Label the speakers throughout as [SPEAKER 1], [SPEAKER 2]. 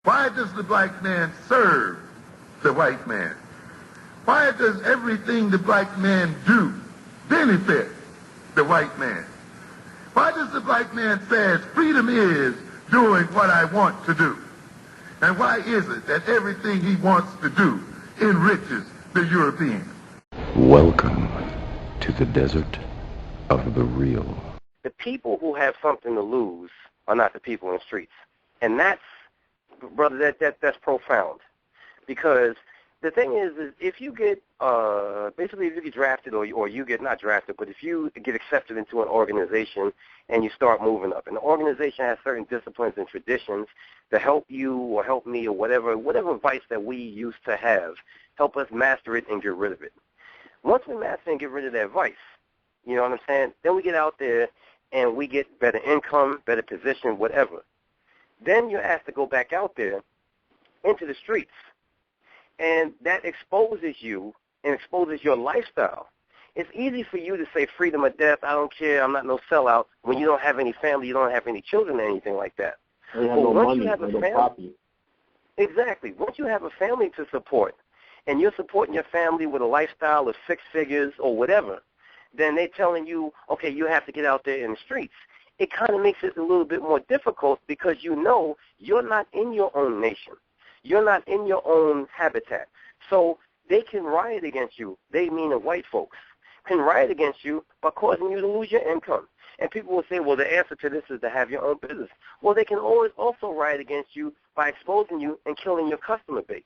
[SPEAKER 1] Why does the black man serve the white man? Why does everything the black man do benefit the white man? Why does the black man say freedom is doing what I want to do? And why is it that everything he wants to do enriches the European?
[SPEAKER 2] Welcome to the desert of the real.
[SPEAKER 3] The people who have something to lose are not the people in the streets. And that's, brother, that's profound. Because the thing is if you get, basically if you get drafted or you get not drafted, but if you get accepted into an organization and you start moving up, and the organization has certain disciplines and traditions to help you or help me or whatever vice that we used to have, help us master it and get rid of it. Once we master and get rid of that vice, you know what I'm saying, then we get out there and we get better income, better position, whatever. Then you're asked to go back out there into the streets. And that exposes you and exposes your lifestyle. It's easy for you to say freedom or death, I don't care, I'm not no sellout, when you don't have any family, you don't have any children or anything like that.
[SPEAKER 4] You have no money, you have no property.
[SPEAKER 3] Exactly. Once you have a family to support, and you're supporting your family with a lifestyle of 6 figures or whatever, then they're telling you, okay, you have to get out there in the streets. It kind of makes it a little bit more difficult because you know you're not in your own nation. You're not in your own habitat. So they can riot against you. They mean the white folks can riot against you by causing you to lose your income. And people will say, well, the answer to this is to have your own business. Well, they can always also riot against you by exposing you and killing your customer base.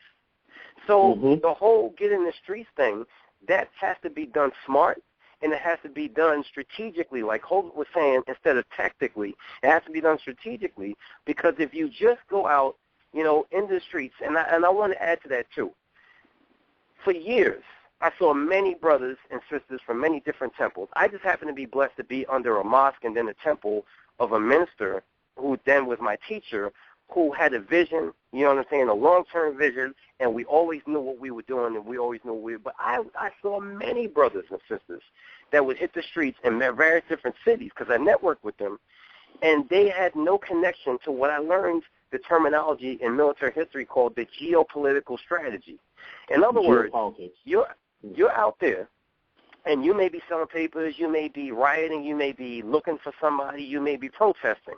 [SPEAKER 3] So the whole get in the streets thing, that has to be done smart, and it has to be done strategically, like Hope was saying, instead of tactically. It has to be done strategically, because if you just go out, you know, in the streets, and I want to add to that too. For years, I saw many brothers and sisters from many different temples. I just happened to be blessed to be under a mosque and then a temple of a minister who then was my teacher, who had a vision, you know what I'm saying, a long-term vision, and we always knew what we were doing, and we always knew what we were. But I saw many brothers and sisters that would hit the streets in various different cities because I networked with them, and they had no connection to what I learned, the terminology in military history called the geopolitical strategy. In other words, you're out there, and you may be selling papers, you may be rioting, you may be looking for somebody, you may be protesting.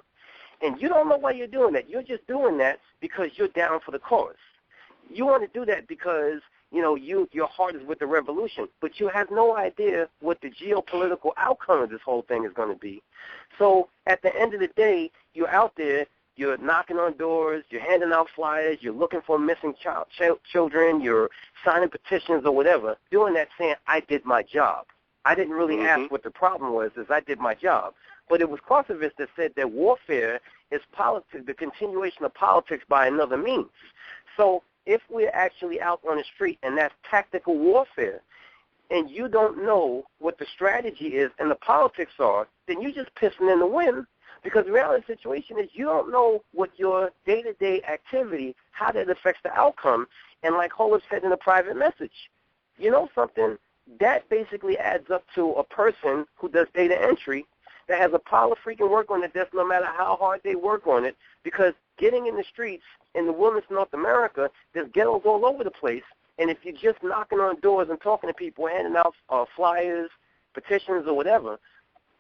[SPEAKER 3] And you don't know why you're doing that. You're just doing that because you're down for the cause. You want to do that because, you know, your heart is with the revolution, but you have no idea what the geopolitical outcome of this whole thing is going to be. So at the end of the day, you're out there, you're knocking on doors, you're handing out flyers, you're looking for missing children, you're signing petitions or whatever, doing that saying, I did my job. I didn't really ask what the problem was, is I did my job. But it was Clausewitz that said that warfare is politics, the continuation of politics by another means. So if we're actually out on the street and that's tactical warfare, and you don't know what the strategy is and the politics are, then you're just pissing in the wind, because the reality of the situation is you don't know what your day-to-day activity, how that affects the outcome. And like Holipsism said in a private message, you know something, that basically adds up to a person who does data entry that has a pile of freaking work on it, no matter how hard they work on it, because getting in the streets in the wilderness of North America, there's ghettos all over the place, and if you're just knocking on doors and talking to people, handing out flyers, petitions, or whatever,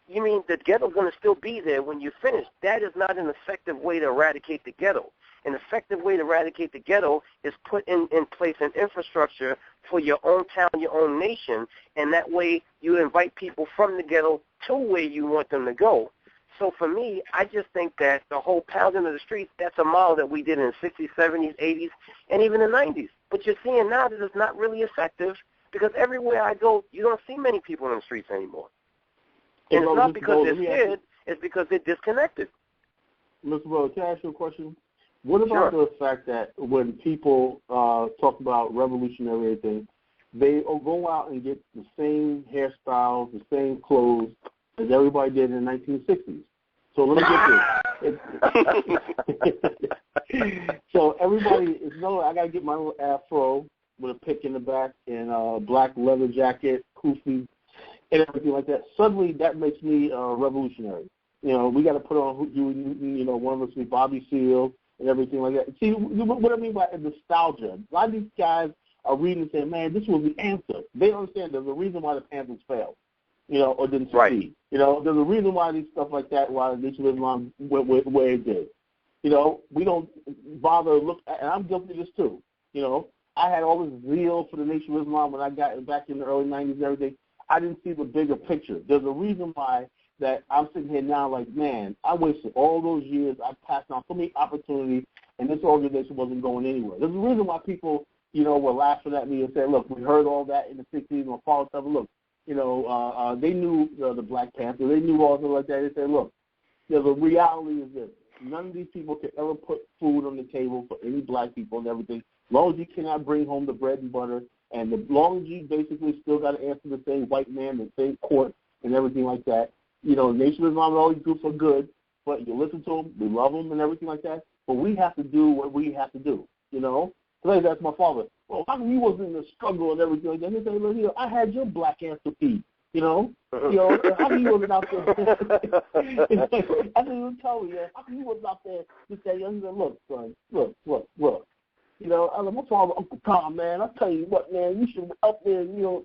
[SPEAKER 3] you mean the ghetto's going to still be there when you finish. That is not an effective way to eradicate the ghetto. An effective way to eradicate the ghetto is put in place an infrastructure for your own town, your own nation, and that way you invite people from the ghetto to where you want them to go. So for me, I just think that the whole pounding of the streets, that's a model that we did in the 60s, 70s, 80s, and even the 90s. But you're seeing now that it's not really effective because everywhere I go, you don't see many people in the streets anymore. And it's not because they're scared, it's because they're disconnected.
[SPEAKER 4] Mr. Bro, can I ask you a question? What about the fact that when people talk about revolutionary things, they go out and get the same hairstyles, the same clothes as everybody did in the 1960s? So let me get this. So everybody is, I got to get my little afro with a pick in the back and a black leather jacket, kufi, and everything like that. Suddenly that makes me revolutionary. You know, we got to put on, one of us be Bobby Seale, and everything like that. See, what I mean by nostalgia. A lot of these guys are reading and saying, man, this was the answer. They don't understand there's a reason why the Panthers failed, or didn't succeed.
[SPEAKER 3] Right.
[SPEAKER 4] There's a reason why these stuff like that, why the Nation of Islam went where it did. We don't bother look, and I'm guilty of this too. I had all this zeal for the Nation of Islam when I got back in the early 90s and everything. I didn't see the bigger picture. There's a reason why that I'm sitting here now like, man, I wasted all those years. I passed on so many opportunities, and this organization wasn't going anywhere. There's a reason why people, were laughing at me and saying, look, we heard all that in the 60s or fall stuff. Look, they knew the Black Panther. They knew all something like that. They said, look, the reality is this. None of these people can ever put food on the table for any black people and everything. As long as you cannot bring home the bread and butter, and as long as you basically still got to answer the same white man, the same court, and everything like that. Nation of Islam, all these groups are good, but you listen to them, we love them and everything like that, but we have to do what we have to do, Because I asked my father, well, how come you wasn't in the struggle and everything like that? He said, look, I had your black ass to feed, how come you wasn't out there? I said, you tell me, how come you wasn't out there just that young? He said, look, son, look. I was my father, Uncle Tom, man, I tell you what, man, you should be up there,
[SPEAKER 5] And you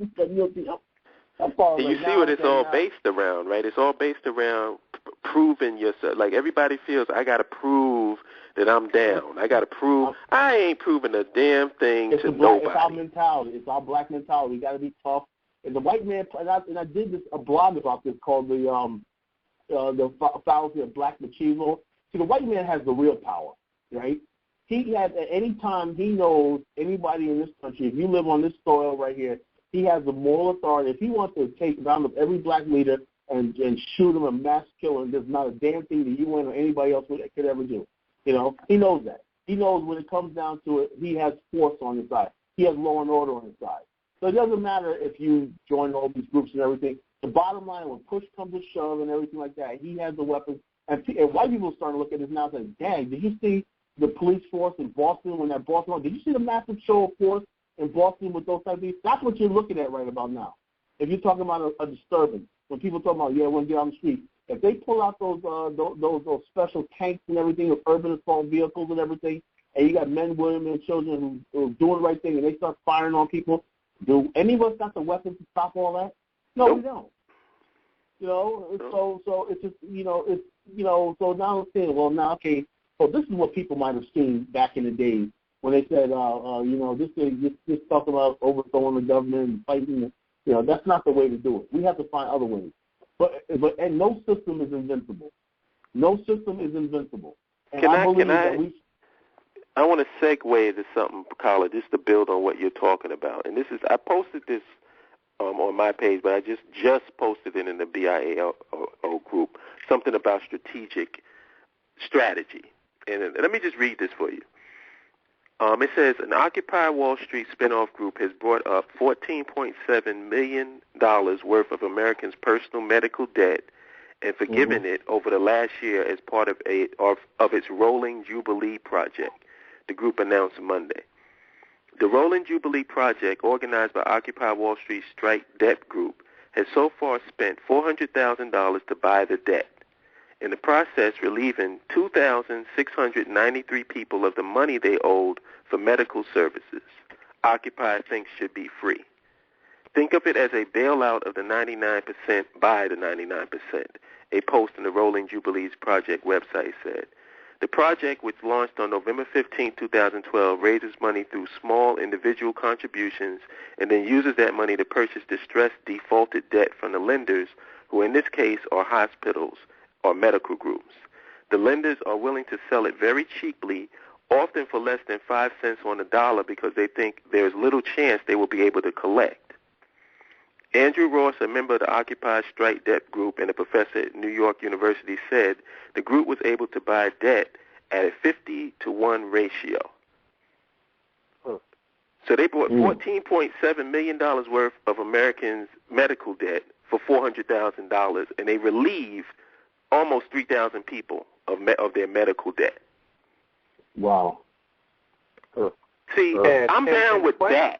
[SPEAKER 5] see what it's all based around, right? It's all based around proving yourself. Like, everybody feels, I got to prove that I'm down. I got to prove. I ain't proving a damn thing to nobody.
[SPEAKER 4] It's our mentality. It's our black mentality. We got to be tough. And the white man, and I did a blog about this called the fallacy of black machismo. See, the white man has the real power, right? He has, at any time he knows anybody in this country, if you live on this soil right here, he has the moral authority. If he wants to take down of every black leader and shoot him and mass kill him, there's not a damn thing that you or anybody else could ever do. He knows that. He knows when it comes down to it, he has force on his side. He has law and order on his side. So it doesn't matter if you join all these groups and everything. The bottom line, when push comes to shove and everything like that, he has the weapons. And white people are starting to look at this now and say, dang, did you see the police force in Boston when that Boston, did you see the massive show of force in Boston with those type of things? That's what you're looking at right about now. If you're talking about a disturbance, when people talk about, we're going to get on the street, if they pull out those special tanks and everything with urban assault vehicles and everything, and you got men, women, and children who are doing the right thing, and they start firing on people, do any of us got the weapons to stop all that? No, we don't. So it's just, so now I'm saying, well, now, okay, so this is what people might have seen back in the days when they said, this talk about overthrowing the government and fighting, that's not the way to do it. We have to find other ways. But no system is invincible. No system is invincible. And I
[SPEAKER 5] want to segue to something, Kala, just to build on what you're talking about. And this is, I posted this on my page, but I just posted it in the BIAO group, something about strategy. And let me just read this for you. It says, an Occupy Wall Street spinoff group has brought up $14.7 million worth of Americans' personal medical debt and forgiven it over the last year as part of its Rolling Jubilee project, the group announced Monday. The Rolling Jubilee project, organized by Occupy Wall Street Strike Debt Group, has so far spent $400,000 to buy the debt, in the process relieving 2,693 people of the money they owed for medical services Occupy thinks should be free. Think of it as a bailout of the 99% by the 99%, a post in the Rolling Jubilees Project website said. The project, which launched on November 15, 2012, raises money through small individual contributions and then uses that money to purchase distressed defaulted debt from the lenders, who in this case are hospitals or medical groups. The lenders are willing to sell it very cheaply, often for less than 5 cents on the dollar, because they think there's little chance they will be able to collect. Andrew Ross, a member of the Occupy Strike Debt Group and a professor at New York University, said the group was able to buy debt at a 50-to-1 ratio. So they bought $14.7 million worth of Americans' medical debt for $400,000, and they relieved almost 3,000 people of their medical debt.
[SPEAKER 4] Wow.
[SPEAKER 5] See, I'm down with that.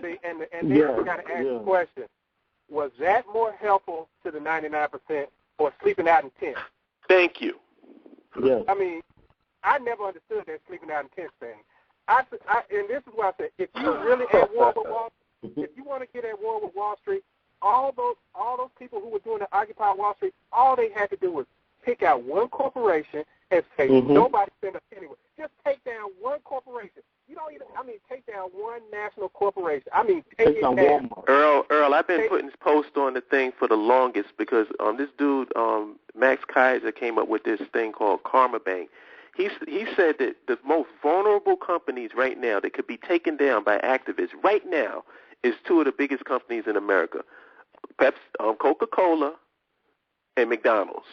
[SPEAKER 6] See, and then we got to ask the question, was that more helpful to the 99% or sleeping out in tents?
[SPEAKER 5] Thank you.
[SPEAKER 4] Yeah.
[SPEAKER 6] I mean, I never understood that sleeping out in tents thing. And this is why I said, if you really at war with Wall Street, if you want to get at war with Wall Street, all those people who were doing the Occupy Wall Street, all they had to do was pick out one corporation and say, nobody spend a penny. Just take down one corporation. You don't even, take down one national corporation. Take it down.
[SPEAKER 5] Earl, I've been putting this post on the thing for the longest because this dude, Max Kaiser, came up with this thing called Karma Bank. He said that the most vulnerable companies right now that could be taken down by activists right now is two of the biggest companies in America, Coca-Cola and McDonald's.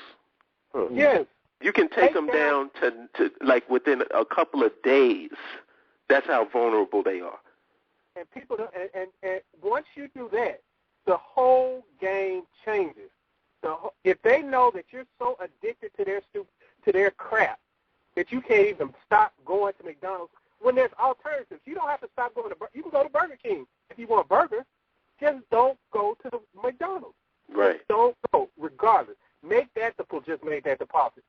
[SPEAKER 6] Yes.
[SPEAKER 5] You can take them down to like within a couple of days. That's how vulnerable they are.
[SPEAKER 6] And people, and once you do that, the whole game changes. If they know that you're so addicted to their crap that you can't even stop going to McDonald's, when there's alternatives, you don't have to stop going to. You can go to Burger King if you want a burger. Just don't go to the McDonald's.
[SPEAKER 5] Right.
[SPEAKER 6] Just don't go, regardless. Just make that the policy.